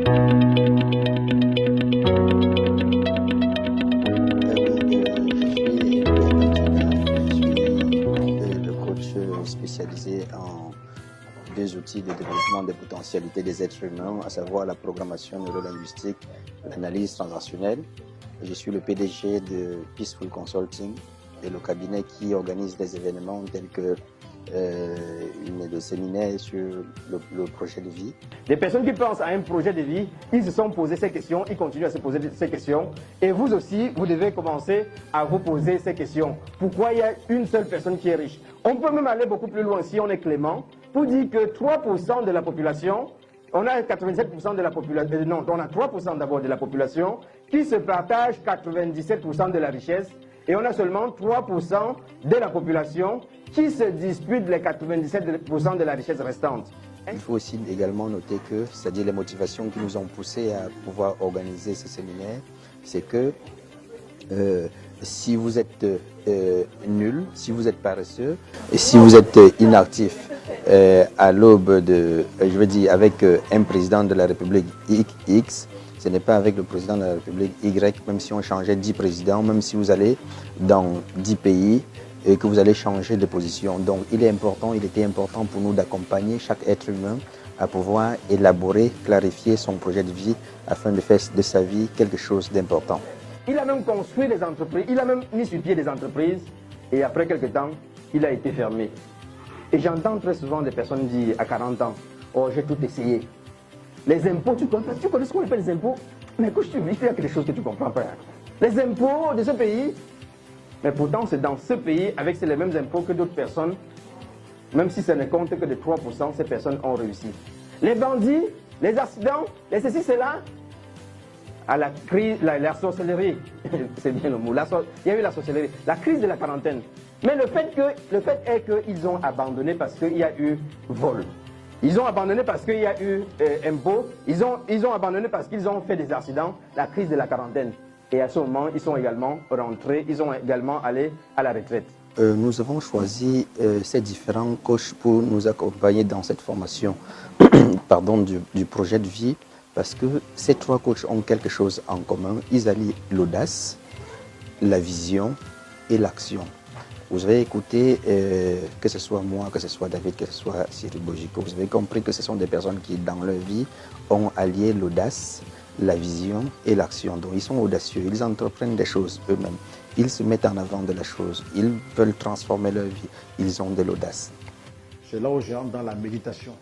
Le coach spécialisé en deux outils de développement des potentialités des êtres humains, à savoir la programmation neurolinguistique, l'analyse transactionnelle. Je suis le PDG de Peaceful Consulting et le cabinet qui organise des événements tels que le séminaire sur le projet de vie. Des personnes qui pensent à un projet de vie, ils se sont posé ces questions, ils continuent à se poser ces questions. Et vous aussi, vous devez commencer à vous poser ces questions. Pourquoi il y a une seule personne qui est riche? On peut même aller beaucoup plus loin si on est clément pour dire que 3% de la population, on a 87% de la population, non, on a 3% d'abord de la population qui se partagent 97% de la richesse. Et on a seulement 3% de la population qui se disputent les 97% de la richesse restante. Il faut aussi également noter que, c'est-à-dire les motivations qui nous ont poussés à pouvoir organiser ce séminaire, c'est que si vous êtes nul, si vous êtes paresseux, et si vous êtes inactif à l'aube de, je veux dire, avec un président de la République X, ce n'est pas avec le président de la République Y, même si on changeait 10 présidents, même si vous allez dans 10 pays et que vous allez changer de position. Donc il était important pour nous d'accompagner chaque être humain à pouvoir élaborer, clarifier son projet de vie afin de faire de sa vie quelque chose d'important. Il a même construit des entreprises, il a même mis sur pied des entreprises et après quelques temps, il a été fermé. Et j'entends très souvent des personnes dire à 40 ans, « Oh, j'ai tout essayé. » Les impôts, tu connais ce qu'on appelle les impôts? Mais quand tu dis qu'il y a quelque chose que tu ne comprends pas. Les impôts de ce pays, mais pourtant c'est dans ce pays, avec les mêmes impôts que d'autres personnes, même si ça ne compte que de 3%, ces personnes ont réussi. Les bandits, les accidents, les ceci, cela, à la crise, la sorcellerie, c'est bien le mot, il y a eu la sorcellerie, la crise de la quarantaine. Mais le fait est qu'ils ont abandonné parce qu'il y a eu vol. Ils ont abandonné parce qu'il y a eu impôt. Ils ont abandonné parce qu'ils ont fait des accidents, la crise de la quarantaine. Et à ce moment, ils sont également rentrés, ils ont également allé à la retraite. Nous avons choisi ces différents coachs pour nous accompagner dans cette formation pardon, du projet de vie parce que ces trois coachs ont quelque chose en commun. Ils allient l'audace, la vision et l'action. Vous avez écouté, que ce soit moi, que ce soit David, que ce soit Cyril Bojiko, vous avez compris que ce sont des personnes qui, dans leur vie, ont allié l'audace, la vision et l'action. Donc, ils sont audacieux, ils entreprennent des choses eux-mêmes. Ils se mettent en avant de la chose, ils veulent transformer leur vie, ils ont de l'audace. C'est là où j'entre dans la méditation.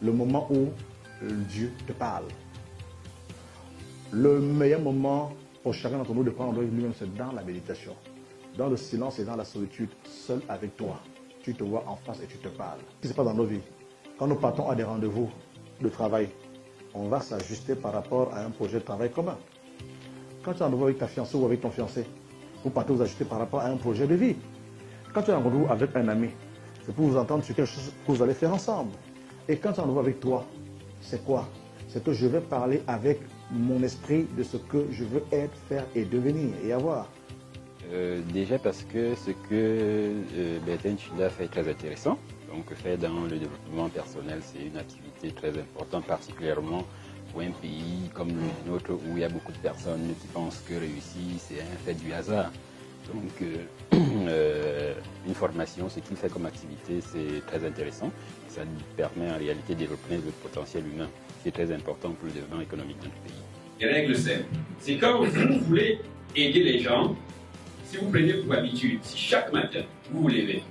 Le moment où Dieu te parle. Le meilleur moment pour chacun d'entre nous de prendre lui-même, c'est dans la méditation. Dans le silence et dans la solitude, seul avec toi. Tu te vois en face et tu te parles. Ce qui se passe dans nos vies. Quand nous partons à des rendez-vous de travail, on va s'ajuster par rapport à un projet de travail commun. Quand tu es en rendez-vous avec ta fiancée ou avec ton fiancé, vous partez vous ajuster par rapport à un projet de vie. Quand tu es en rendez-vous avec un ami, c'est pour vous entendre sur quelque chose que vous allez faire ensemble. Et quand tu es en rendez-vous avec toi, c'est quoi? C'est que je vais parler avec mon esprit de ce que je veux être, faire et devenir et avoir. Déjà parce que ce que Bertin Chida fait est très intéressant. Donc faire dans le développement personnel, c'est une activité très importante, particulièrement pour un pays comme le nôtre où il y a beaucoup de personnes qui pensent que réussir, c'est un fait du hasard. Donc une formation, ce qu'il fait comme activité, c'est très intéressant. Ça permet en réalité de développer le potentiel humain, qui est très important pour le développement économique de notre pays. Les règles simples, c'est quand vous voulez aider les gens, si vous prenez pour habitude, si chaque matin vous vous levez,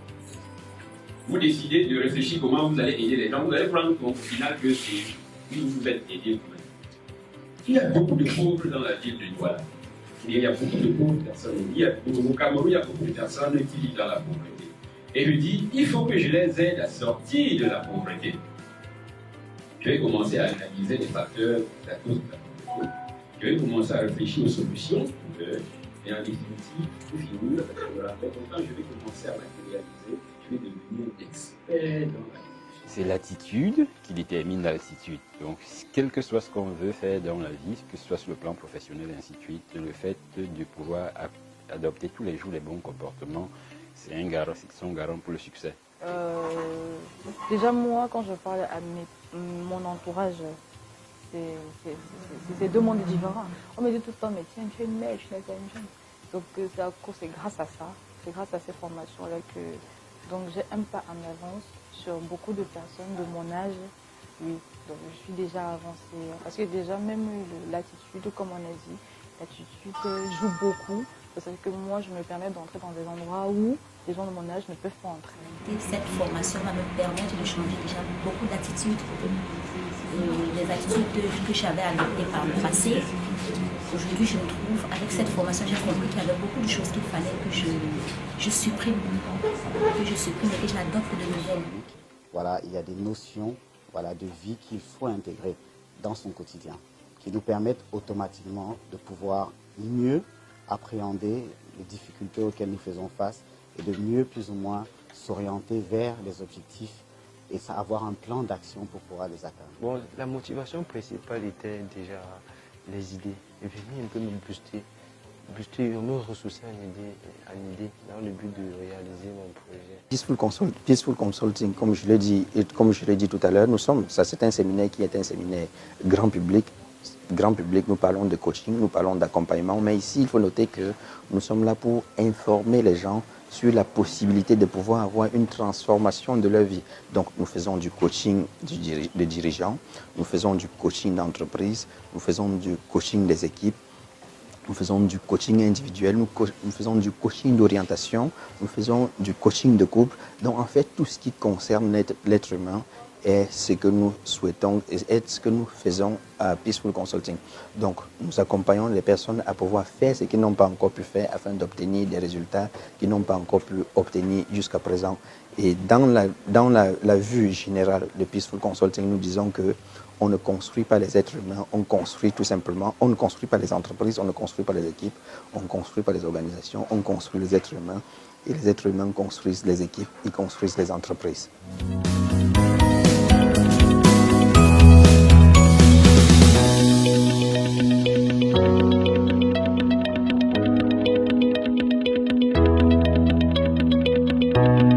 vous décidez de réfléchir comment vous allez aider les gens, vous allez prendre compte au final que c'est vous vous êtes aidé vous-même. Il y a beaucoup de pauvres dans la ville de Douala. Il y a beaucoup de pauvres personnes. Au Cameroun, il y a beaucoup de personnes qui vivent dans la pauvreté. Et je dis, il faut que je les aide à sortir de la pauvreté. Je vais commencer à analyser les facteurs de la cause de la pauvreté. Je vais commencer à réfléchir aux solutions. Et en définitive, pour finir, je me rappelle, quand je vais commencer à matérialiser, je vais devenir expert dans la vie. C'est l'attitude qui détermine l'attitude. Donc, quel que soit ce qu'on veut faire dans la vie, que ce soit sur le plan professionnel et ainsi de suite, le fait de pouvoir adopter tous les jours les bons comportements, c'est son garant pour le succès. Déjà, moi, quand je parle à mon entourage, c'est deux mondes différents. On me dit tout le temps, mais tiens, tu es une mère, tu n'es pas une jeune. Donc c'est grâce à ça, c'est grâce à ces formations-là que donc j'ai un pas en avance sur beaucoup de personnes de mon âge. Oui, donc je suis déjà avancée. Parce que déjà, même l'attitude, comme on a dit, l'attitude joue beaucoup. Parce que moi, je me permets d'entrer dans des endroits où les gens de mon âge ne peuvent pas entrer. Cette formation va me permettre de changer déjà beaucoup d'attitudes. Les attitudes que j'avais adoptées par le passé. Aujourd'hui, je me trouve, avec cette formation, j'ai compris qu'il y avait beaucoup de choses qu'il fallait que je supprime. Que je supprime et que j'adopte de nouvelles. Voilà, il y a des notions de vie qu'il faut intégrer dans son quotidien, qui nous permettent automatiquement de pouvoir mieux appréhender les difficultés auxquelles nous faisons face et de mieux plus ou moins s'orienter vers les objectifs et avoir un plan d'action pour pouvoir les atteindre. Bon, la motivation principale était déjà les idées. Et venir un peu me booster, me ressourcer en idée dans le but de réaliser mon projet. Peaceful Consulting, comme je l'ai dit, et comme je l'ai dit tout à l'heure, c'est un séminaire qui est un séminaire grand public. Grand public, nous parlons de coaching, nous parlons d'accompagnement, mais ici, il faut noter que nous sommes là pour informer les gens sur la possibilité de pouvoir avoir une transformation de leur vie. Donc, nous faisons du coaching de dirigeants, nous faisons du coaching d'entreprise, nous faisons du coaching des équipes, nous faisons du coaching individuel, nous faisons du coaching d'orientation, nous faisons du coaching de couple. Donc, en fait, tout ce qui concerne l'être humain est ce que nous souhaitons et est ce que nous faisons à Peaceful Consulting. Donc, nous accompagnons les personnes à pouvoir faire ce qu'ils n'ont pas encore pu faire afin d'obtenir des résultats qu'ils n'ont pas encore pu obtenir jusqu'à présent. Et dans la vue générale de Peaceful Consulting, nous disons que on ne construit pas les êtres humains, on construit tout simplement, on ne construit pas les entreprises, on ne construit pas les équipes, on ne construit pas les organisations, on construit les êtres humains et les êtres humains construisent les équipes, ils construisent les entreprises. Thank you.